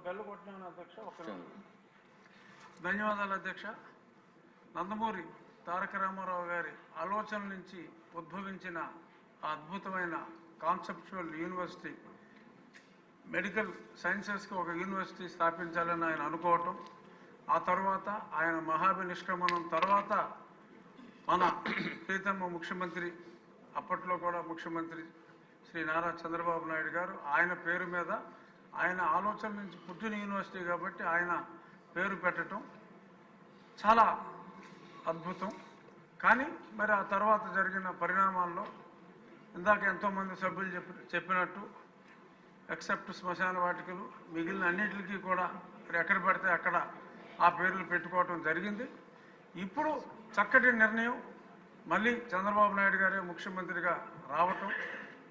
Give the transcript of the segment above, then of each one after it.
Bell కొట్టినాను అధ్యక్ష. ధన్యవాదాలు అధ్యక్ష. నందమూరి తారక రామారావు గారి ఆలోచన నుంచి ఉద్భవించిన అద్భుతమైన కాన్సెప్చువల్ యూనివర్సిటీ, మెడికల్ సైన్సెస్కి ఒక యూనివర్సిటీ స్థాపించాలని ఆయన అనుకోవటం, ఆ తర్వాత ఆయన మహాభినిష్క్రమణం తర్వాత మన ప్రీతమ ముఖ్యమంత్రి, అప్పట్లో కూడా ముఖ్యమంత్రి శ్రీ నారా చంద్రబాబు నాయుడు గారు ఆయన పేరు మీద, ఆయన ఆలోచన నుంచి పుట్టిన యూనివర్సిటీ కాబట్టి ఆయన పేరు పెట్టడం చాలా అద్భుతం. కానీ మరి ఆ తర్వాత జరిగిన పరిణామాల్లో ఇందాక ఎంతోమంది సభ్యులు చెప్పినట్టు ఎక్సెప్ట్ శ్మశాన వాటికలు మిగిలిన అన్నింటికి కూడా ఎక్కడ పడితే అక్కడ ఆ పేర్లు పెట్టుకోవటం జరిగింది. ఇప్పుడు చక్కటి నిర్ణయం, మళ్ళీ చంద్రబాబు నాయుడు గారే ముఖ్యమంత్రిగా రావటం,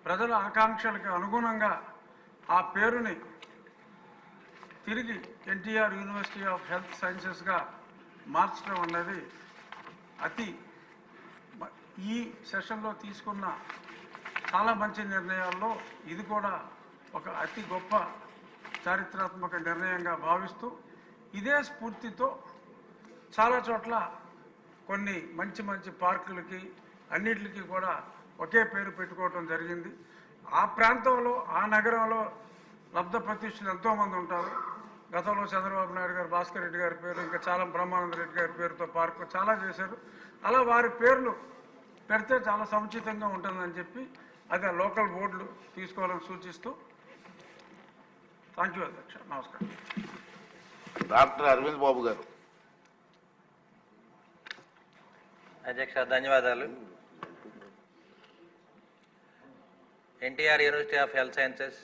ప్రజల ఆకాంక్షలకు అనుగుణంగా ఆ పేరుని తిరిగి ఎన్టీఆర్ యూనివర్సిటీ ఆఫ్ హెల్త్ సైన్సెస్గా మార్చడం అన్నది ఈ సెషన్లో తీసుకున్న చాలా మంచి నిర్ణయాల్లో ఇది కూడా ఒక అతి గొప్ప చారిత్రాత్మక నిర్ణయంగా భావిస్తూ, ఇదే స్ఫూర్తితో చాలా చోట్ల కొన్ని మంచి మంచి పార్కులకి అన్నిటికీ కూడా ఒకే పేరు పెట్టుకోవటం జరిగింది. ఆ ప్రాంతంలో, ఆ నగరంలో లబ్ధ ప్రతిష్ఠులు ఎంతోమంది ఉంటారు. గతంలో చంద్రబాబు నాయుడు గారు భాస్కర్ రెడ్డి గారి పేరు, ఇంకా చాలా బ్రహ్మానంద రెడ్డి గారి పేరుతో పార్కు చాలా చేశారు. అలా వారి పేర్లు పెడితే చాలా సముచితంగా ఉంటుందని చెప్పి అదే లోకల్ బోర్డులు తీసుకోవాలని సూచిస్తూ థ్యాంక్ యూ అధ్యక్ష. నమస్కారం. డాక్టర్ అరవింద్ బాబు గారు. అధ్యక్ష ధన్యవాదాలు. NTR university of health sciences